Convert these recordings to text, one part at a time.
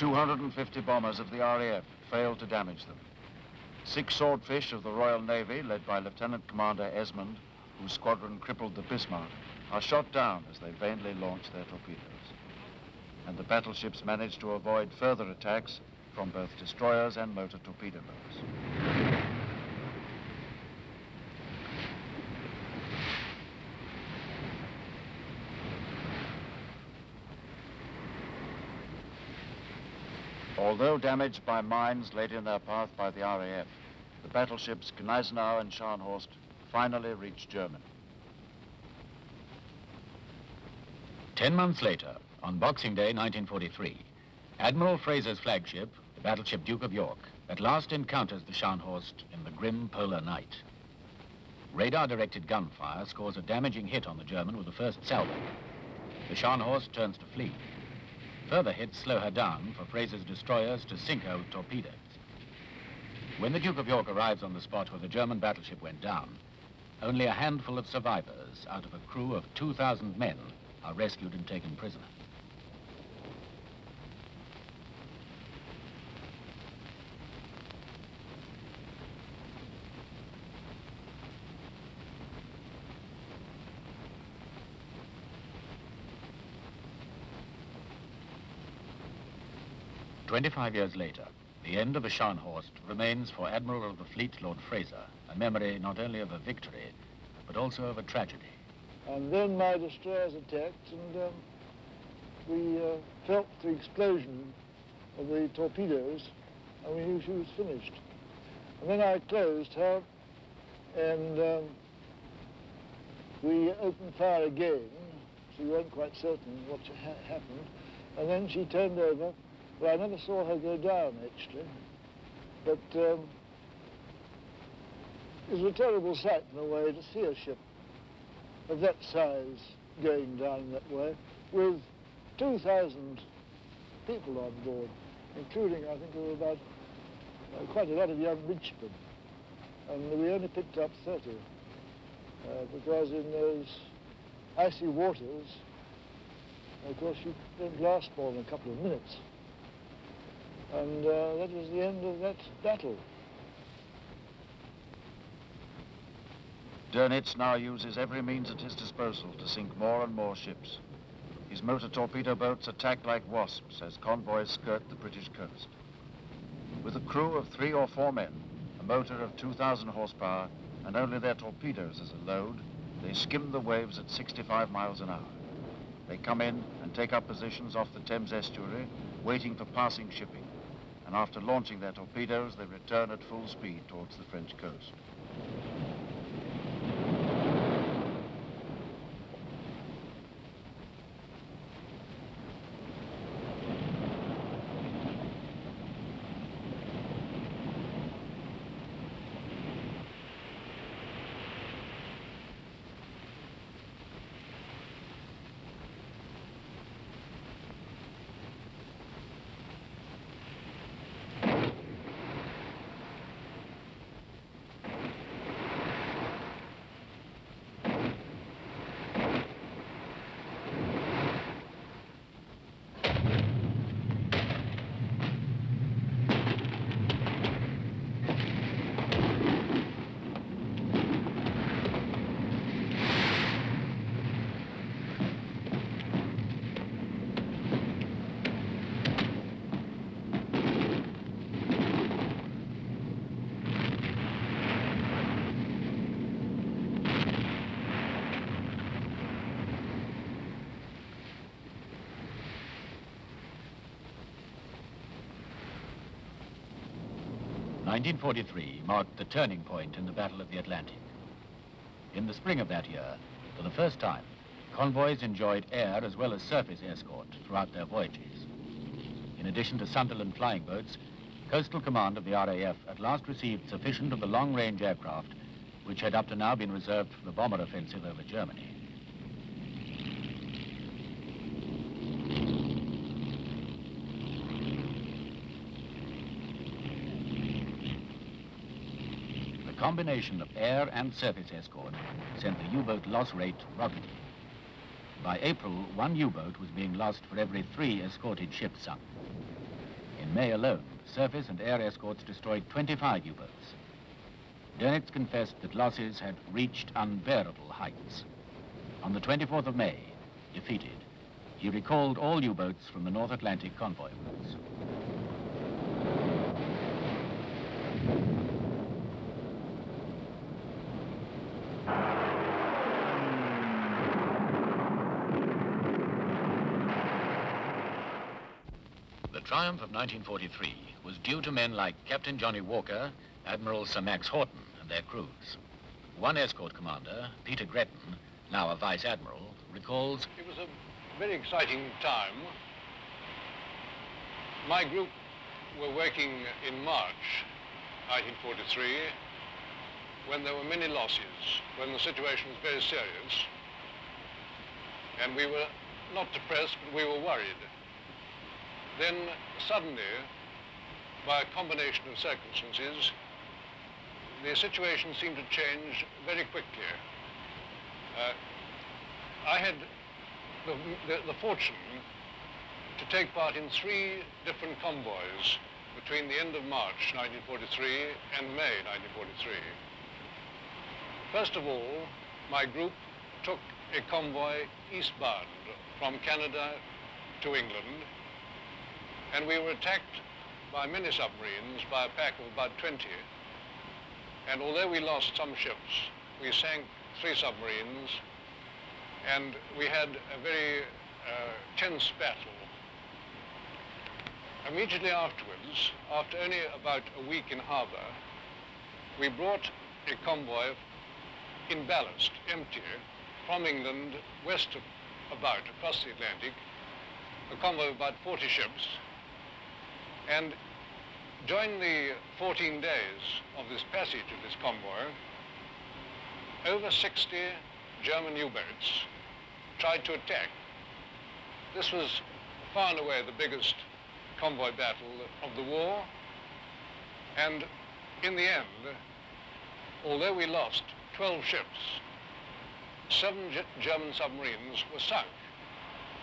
250 bombers of the RAF failed to damage them. 6 swordfish of the Royal Navy, led by Lieutenant Commander Esmond, whose squadron crippled the Bismarck, are shot down as they vainly launch their torpedoes. And the battleships managed to avoid further attacks from both destroyers and motor torpedo boats. Although damaged by mines laid in their path by the RAF, the battleships Gneisenau and Scharnhorst finally reached Germany. 10 months later, on Boxing Day 1943, Admiral Fraser's flagship, the battleship Duke of York, at last encounters the Scharnhorst in the grim polar night. Radar-directed gunfire scores a damaging hit on the German with the first salvo. The Scharnhorst turns to flee. Further hits slow her down for Fraser's destroyers to sink her with torpedoes. When the Duke of York arrives on the spot where the German battleship went down, only a handful of survivors out of a crew of 2,000 men are rescued and taken prisoner. "25 years later, the end of the Scharnhorst remains for Admiral of the Fleet, Lord Fraser, a memory not only of a victory, but also of a tragedy. And then my destroyers attacked, and we felt the explosion of the torpedoes, and we knew she was finished. And then I closed her, and we opened fire again, so we weren't quite certain what happened. And then she turned over. Well, I never saw her go down, actually, but it was a terrible sight in a way to see a ship of that size going down that way with 2,000 people on board, including, I think, there were about quite a lot of young midshipmen, and we only picked up 30 because in those icy waters, of course, you don't last more than a couple of minutes. And that was the end of that battle. Dönitz now uses every means at his disposal to sink more and more ships. His motor torpedo boats attack like wasps as convoys skirt the British coast. With a crew of 3 or 4 men, a motor of 2,000 horsepower, and only their torpedoes as a load, they skim the waves at 65 miles an hour. They come in and take up positions off the Thames estuary, waiting for passing shipping. And after launching their torpedoes, they return at full speed towards the French coast. "1943 marked the turning point in the Battle of the Atlantic. In the spring of that year, for the first time, convoys enjoyed air as well as surface escort throughout their voyages. In addition to Sunderland flying boats, Coastal Command of the RAF at last received sufficient of the long-range aircraft which had up to now been reserved for the bomber offensive over Germany. The combination of air and surface escort sent the U-boat loss rate rocketing. By April, 1 U-boat was being lost for every 3 escorted ships sunk. In May alone, surface and air escorts destroyed 25 U-boats. Dönitz confessed that losses had reached unbearable heights. On the 24th of May, defeated, he recalled all U-boats from the North Atlantic convoy routes. The triumph of 1943 was due to men like Captain Johnny Walker, Admiral Sir Max Horton, and their crews. One escort commander, Peter Gretton, now a vice admiral, recalls, "It was a very exciting time. My group were working in March 1943 when there were many losses, when the situation was very serious, and we were not depressed, but we were worried. Then suddenly, by a combination of circumstances, the situation seemed to change very quickly. I had the fortune to take part in 3 different convoys between the end of March 1943 and May 1943. First of all, my group took a convoy eastbound from Canada to England, and we were attacked by many submarines, by a pack of about 20. And although we lost some ships, we sank 3 submarines, and we had a very tense battle. Immediately afterwards, after only about a week in harbor, we brought a convoy in ballast, empty, from England west of across the Atlantic, a convoy of about 40 ships. And during the 14 days of this passage of this convoy, over 60 German U-boats tried to attack. This was far and away the biggest convoy battle of the war, and in the end, although we lost 12 ships, 7 German submarines were sunk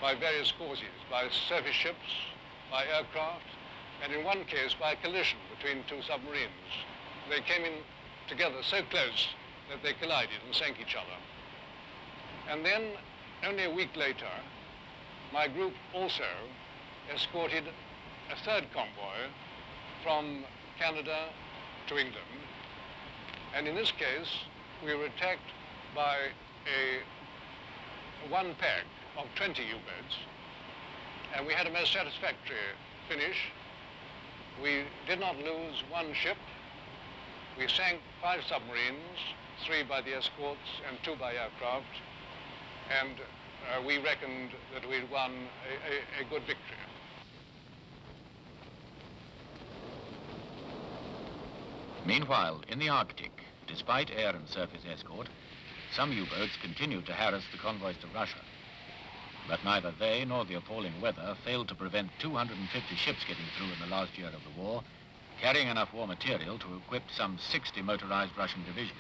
by various causes, by surface ships, by aircraft, and in one case by a collision between 2 submarines. They came in together so close that they collided and sank each other. And then, only a week later, my group also escorted a 3rd convoy from Canada to England. And in this case, we were attacked by one pack of 20 U-boats, and we had a most satisfactory finish. We did not lose one ship. We sank 5 submarines, 3 by the escorts and 2 by aircraft, and we reckoned that we'd won a good victory. Meanwhile, in the Arctic, despite air and surface escort, some U-boats continued to harass the convoys to Russia. But neither they nor the appalling weather failed to prevent 250 ships getting through in the last year of the war, carrying enough war material to equip some 60 motorized Russian divisions.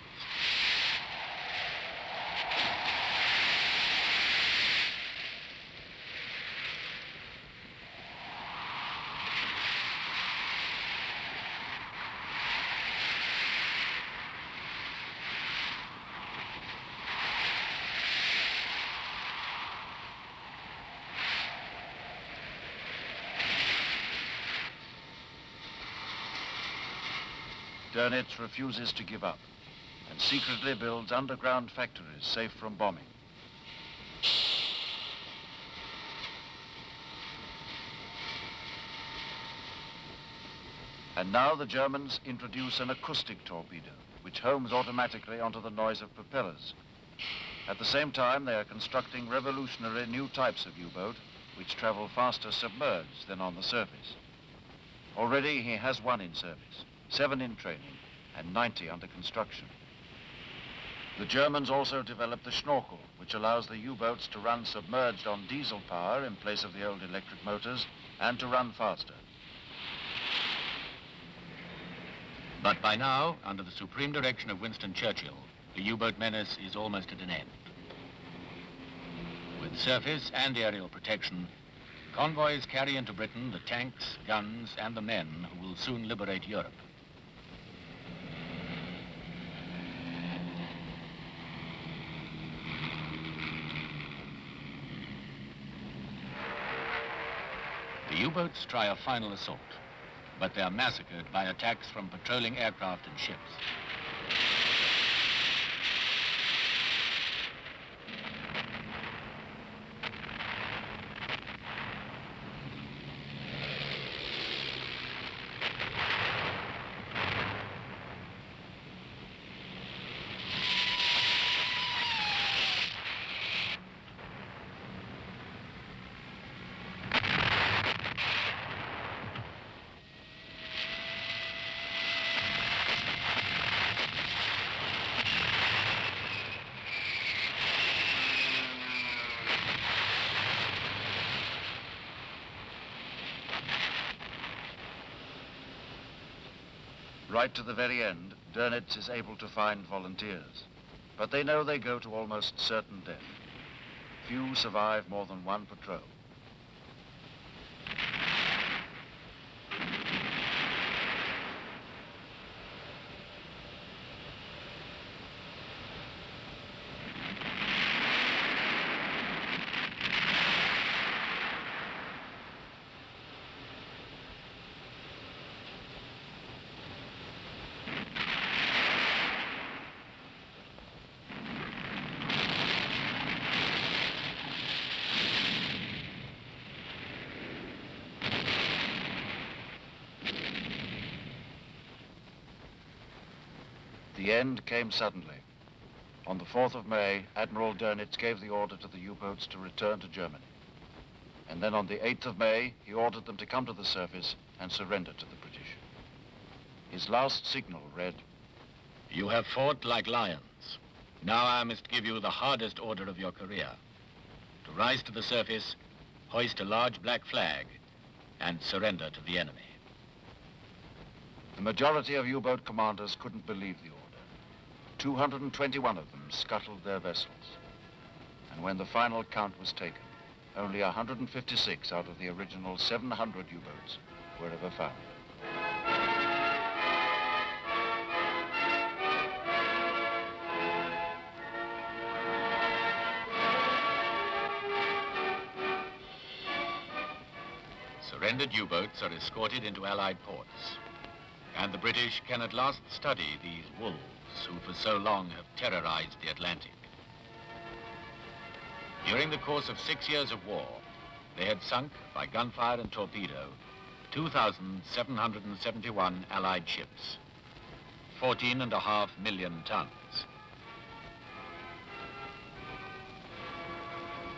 Dönitz refuses to give up and secretly builds underground factories safe from bombing. And now the Germans introduce an acoustic torpedo, which homes automatically onto the noise of propellers. At the same time, they are constructing revolutionary new types of U-boat, which travel faster submerged than on the surface. Already he has 1 in service, 7 in training, and 90 under construction. The Germans also developed the Schnorkel, which allows the U-boats to run submerged on diesel power in place of the old electric motors, and to run faster. But by now, under the supreme direction of Winston Churchill, the U-boat menace is almost at an end. With surface and aerial protection, Convoys carry into Britain the tanks, guns, and the men who will soon liberate Europe. The U-boats try a final assault, but they are massacred by attacks from patrolling aircraft and ships. Right to the very end, Dönitz is able to find volunteers, but they know they go to almost certain death. Few survive more than one patrol. The end came suddenly. On the 4th of May, Admiral Dönitz gave the order to the U-boats to return to Germany. And then on the 8th of May, he ordered them to come to the surface and surrender to the British. His last signal read, "You have fought like lions. Now I must give you the hardest order of your career. To rise to the surface, hoist a large black flag, and surrender to the enemy." The majority of U-boat commanders couldn't believe the order. 221 of them scuttled their vessels. And when the final count was taken, only 156 out of the original 700 U-boats were ever found. Surrendered U-boats are escorted into Allied ports, and the British can at last study these wolves who for so long have terrorized the Atlantic. During the course of 6 years of war, they had sunk, by gunfire and torpedo, 2,771 Allied ships, 14.5 million tons.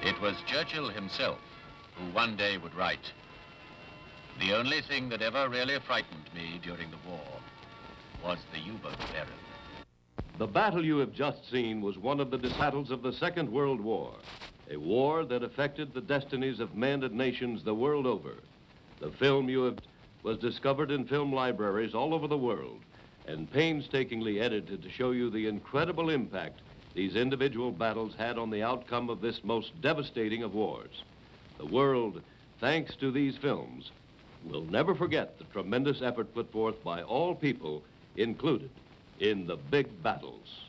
It was Churchill himself who one day would write, "The only thing that ever really frightened me during the war was the U-boat peril." The battle you have just seen was one of the battles of the Second World War, a war that affected the destinies of men and nations the world over. The film was discovered in film libraries all over the world and painstakingly edited to show you the incredible impact these individual battles had on the outcome of this most devastating of wars. The world, thanks to these films, will never forget the tremendous effort put forth by all people included in the big battles.